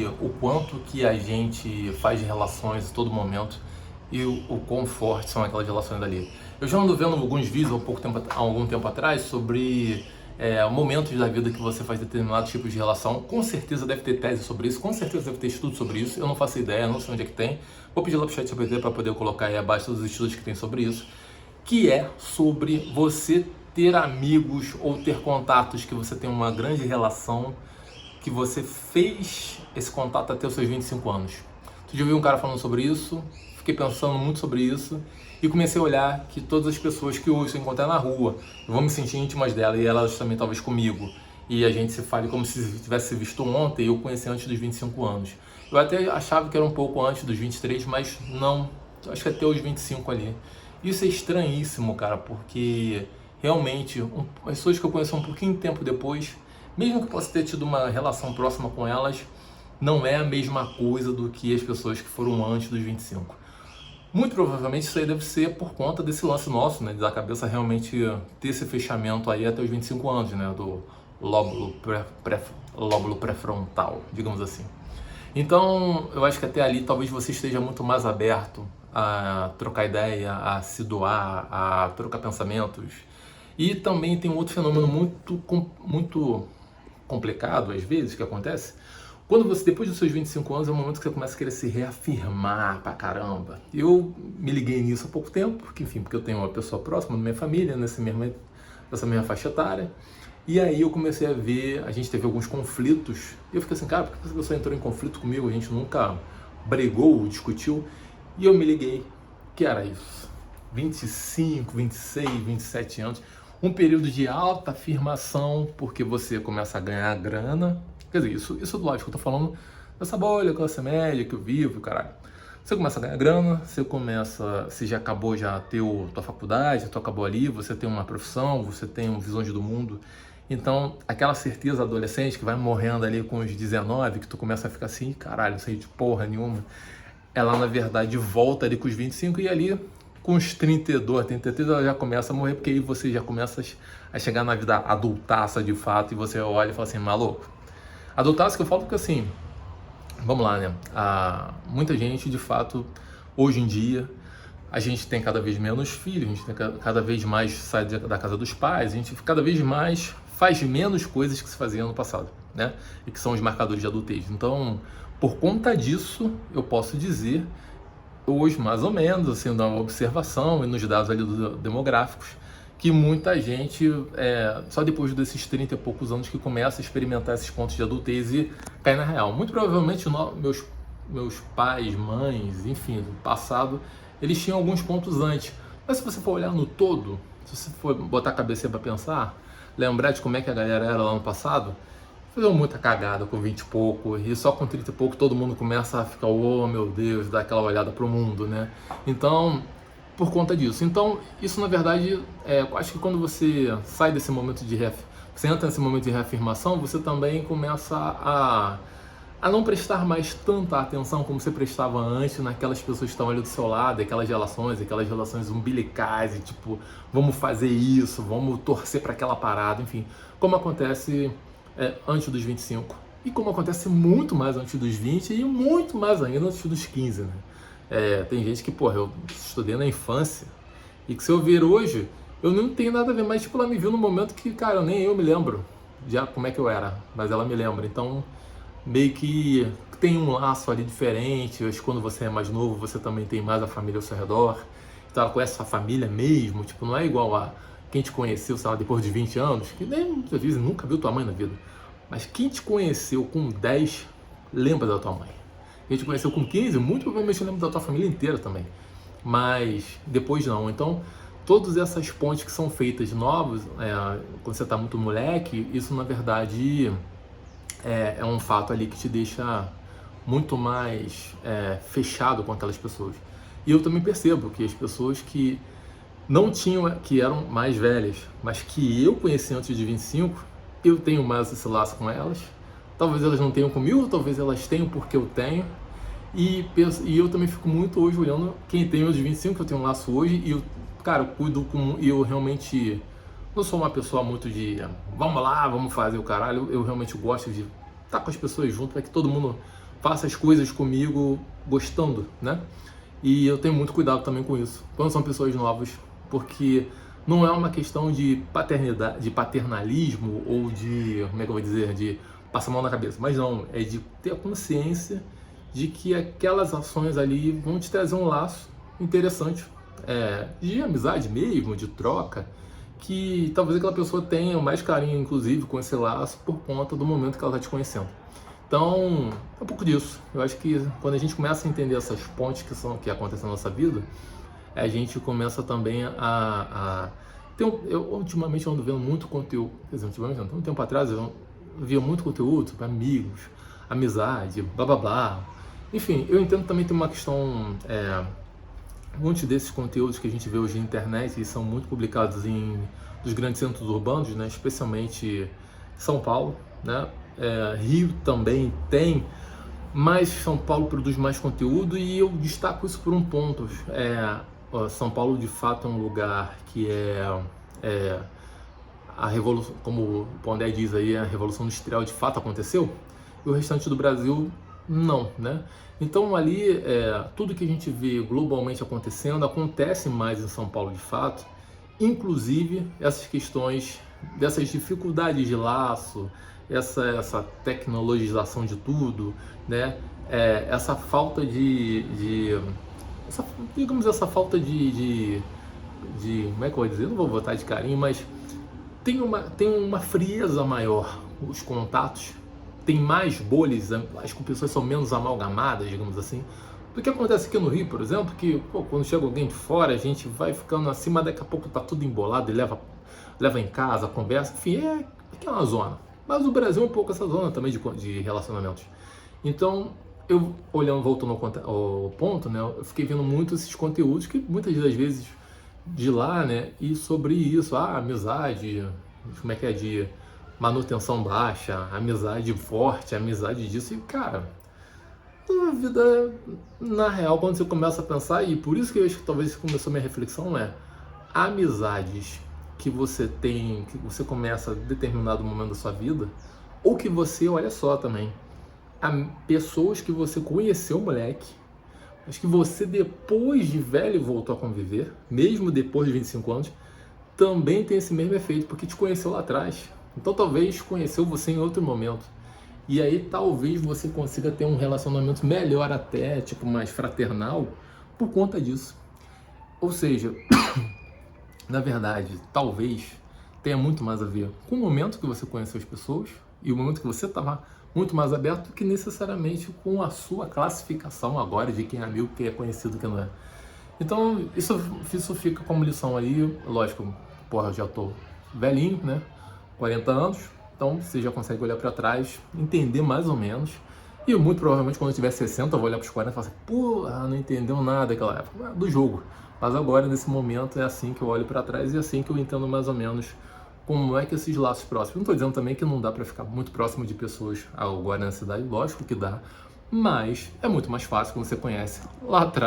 o quanto que a gente faz de relações a todo momento e o quão fortes são aquelas relações ali. Eu já ando vendo alguns vídeos há algum tempo atrás sobre momentos da vida que você faz determinados tipos de relação. Com certeza deve ter tese sobre isso, com certeza deve ter estudo sobre isso. Eu não faço ideia, não sei onde é que tem. Vou pedir lá pro ChatGPT para poder colocar aí abaixo os estudos que tem sobre isso, que é sobre você ter amigos ou ter contatos que você tem uma grande relação, que você fez esse contato até os seus 25 anos. Tu já viu um cara falando sobre isso? Fiquei pensando muito sobre isso e comecei a olhar que todas as pessoas que hoje eu encontrar na rua, eu vou me sentir íntimas dela e elas também talvez comigo. E a gente se fale como se tivesse visto ontem e eu conheci antes dos 25 anos. Eu até achava que era um pouco antes dos 23, mas não, acho que até os 25 ali. Isso é estranhíssimo, cara, porque realmente as pessoas que eu conheço um pouquinho de tempo depois, mesmo que eu possa ter tido uma relação próxima com elas, não é a mesma coisa do que as pessoas que foram antes dos 25. Muito provavelmente isso aí deve ser por conta desse lance nosso, né, da cabeça realmente ter esse fechamento aí até os 25 anos, né, do lóbulo pré-frontal, digamos assim. Então, eu acho que até ali talvez você esteja muito mais aberto a trocar ideia, a se doar, a trocar pensamentos. E também tem um outro fenômeno muito complicado, às vezes, que acontece. Quando você, depois dos seus 25 anos, é o momento que você começa a querer se reafirmar pra caramba. Eu me liguei nisso há pouco tempo, porque eu tenho uma pessoa próxima da minha família, nessa mesma faixa etária. E aí eu comecei a ver, a gente teve alguns conflitos, e eu fiquei assim, cara, por que essa pessoa entrou em conflito comigo? A gente nunca brigou, discutiu. E eu me liguei que era isso. 25, 26, 27 anos. Um período de alta afirmação, porque você começa a ganhar grana. Quer dizer, isso lógico, eu tô falando dessa bolha, classe média que eu vivo, caralho. Você começa a ganhar grana, você já acabou já ter tua faculdade, tu acabou ali, você tem uma profissão, você tem uma visão de do mundo. Então, aquela certeza adolescente que vai morrendo ali com os 19, que tu começa a ficar assim, caralho, não sei de porra nenhuma. Ela, na verdade, volta ali com os 25 e ali com os 32, 33, ela já começa a morrer, porque aí você já começa a chegar na vida adultaça de fato e você olha e fala assim, maluco. Adultaça que eu falo porque assim, vamos lá, né? Muita gente, de fato, hoje em dia, a gente tem cada vez menos filhos, a gente tem cada vez mais sai da casa dos pais, a gente cada vez mais faz menos coisas que se fazia no passado, né? E que são os marcadores de adultez. Então, por conta disso, eu posso dizer, hoje mais ou menos, assim, dar uma observação e nos dados ali demográficos, que muita gente, só depois desses 30 e poucos anos que começa a experimentar esses pontos de adultez e cai na real. Muito provavelmente meus pais, mães, enfim, do passado, eles tinham alguns pontos antes. Mas se você for olhar no todo, se você for botar a cabeça para pensar, lembrar de como é que a galera era lá no passado, fizeram muita cagada com 20 e pouco, e só com 30 e pouco todo mundo começa a ficar, oh meu Deus, dar aquela olhada pro mundo, né? Então, por conta disso. Então, isso na verdade, eu acho que quando você sai desse momento você entra nesse momento de reafirmação, você também começa a não prestar mais tanta atenção como você prestava antes naquelas pessoas que estão ali do seu lado, aquelas relações umbilicais, e tipo, vamos fazer isso, vamos torcer para aquela parada, enfim, como acontece antes dos 25 e como acontece muito mais antes dos 20 e muito mais ainda antes dos 15, né? Tem gente que, porra, eu estudei na infância e que se eu ver hoje, eu não tenho nada a ver, mas tipo, ela me viu no momento que, cara, nem eu me lembro já como é que eu era, mas ela me lembra, então meio que tem um laço ali diferente. Acho que quando você é mais novo, você também tem mais a família ao seu redor, então ela conhece a família mesmo, tipo, não é igual a quem te conheceu, sei lá, depois de 20 anos, que nem muitas vezes nunca viu tua mãe na vida, mas quem te conheceu com 10 lembra da tua mãe. Quem te conheceu com 15, muito provavelmente lembra da tua família inteira também, mas depois não. Então, todas essas pontes que são feitas novos, quando você está muito moleque, isso na verdade é um fato ali que te deixa muito mais fechado com aquelas pessoas. E eu também percebo que as pessoas que não tinham, que eram mais velhas, mas que eu conheci antes de 25, eu tenho mais esse laço com elas. Talvez elas não tenham comigo, talvez elas tenham porque eu tenho. E eu também fico muito hoje olhando quem tem os 25, que eu tenho um laço hoje, e eu, cara, eu cuido e eu realmente não sou uma pessoa muito vamos lá, vamos fazer o caralho. Eu realmente gosto de estar com as pessoas junto, para que todo mundo faça as coisas comigo gostando, né? E eu tenho muito cuidado também com isso, quando são pessoas novas, porque não é uma questão de paternidade, de paternalismo ou de, como é que eu vou dizer, de passar a mão na cabeça, mas não, é de ter a consciência de que aquelas ações ali vão te trazer um laço interessante, de amizade mesmo, de troca, que talvez aquela pessoa tenha mais carinho, inclusive, com esse laço por conta do momento que ela está te conhecendo. Então, é um pouco disso. Eu acho que quando a gente começa a entender essas pontes que acontecem na nossa vida, a gente começa também eu ultimamente ando vendo muito conteúdo, quer dizer, ultimamente não, um tempo atrás eu via muito conteúdo sobre amigos, amizade, blá blá blá. Enfim, eu entendo também tem uma questão, muitos desses conteúdos que a gente vê hoje na internet, eles são muito publicados nos grandes centros urbanos, né, especialmente São Paulo, né, Rio também tem, mas São Paulo produz mais conteúdo e eu destaco isso por um ponto. São Paulo de fato é um lugar que a revolução, como o Pondé diz aí, a revolução industrial de fato aconteceu, e o restante do Brasil não, né? Então ali tudo que a gente vê globalmente acontecendo acontece mais em São Paulo de fato, inclusive essas questões dessas dificuldades de laço, essa tecnologização de tudo, né? Essa falta essa falta de como é que eu vou dizer? Eu não vou botar de carinho, mas tem uma frieza maior, os contatos, tem mais bolhas, as pessoas são menos amalgamadas, digamos assim, do que acontece aqui no Rio, por exemplo, que quando chega alguém de fora, a gente vai ficando assim, mas daqui a pouco tá tudo embolado e leva em casa, conversa, enfim, aqui é uma zona. Mas o Brasil é um pouco essa zona também de relacionamentos. Então, eu olhando, voltando ao ponto, né, eu fiquei vendo muito esses conteúdos que muitas das vezes de lá, né, e sobre isso, amizade, como é que é, de manutenção baixa, amizade forte, amizade disso, e cara, a vida, na real, quando você começa a pensar, e por isso que eu acho que talvez começou a minha reflexão, amizades que você tem, que você começa a determinado momento da sua vida, ou que você, olha só também, pessoas que você conheceu, moleque, mas que você depois de velho voltou a conviver, mesmo depois de 25 anos, também tem esse mesmo efeito, porque te conheceu lá atrás. Então talvez conheceu você em outro momento. E aí talvez você consiga ter um relacionamento melhor até, tipo, mais fraternal, por conta disso. Ou seja, na verdade, talvez tenha muito mais a ver com o momento que você conheceu as pessoas e o momento que você estava muito mais aberto do que necessariamente com a sua classificação agora de quem é amigo, quem é conhecido, quem não é. Então, isso fica como lição aí, lógico, porra, eu já tô velhinho, né, 40 anos, então você já consegue olhar para trás, entender mais ou menos, e eu, muito provavelmente quando eu tiver 60 eu vou olhar para os 40 e falar assim, porra, não entendeu nada daquela época, do jogo. Mas agora, nesse momento, é assim que eu olho para trás e é assim que eu entendo mais ou menos como é que esses laços próximos. Não estou dizendo também que não dá para ficar muito próximo de pessoas agora na cidade, lógico que dá, mas é muito mais fácil quando você conhece lá atrás.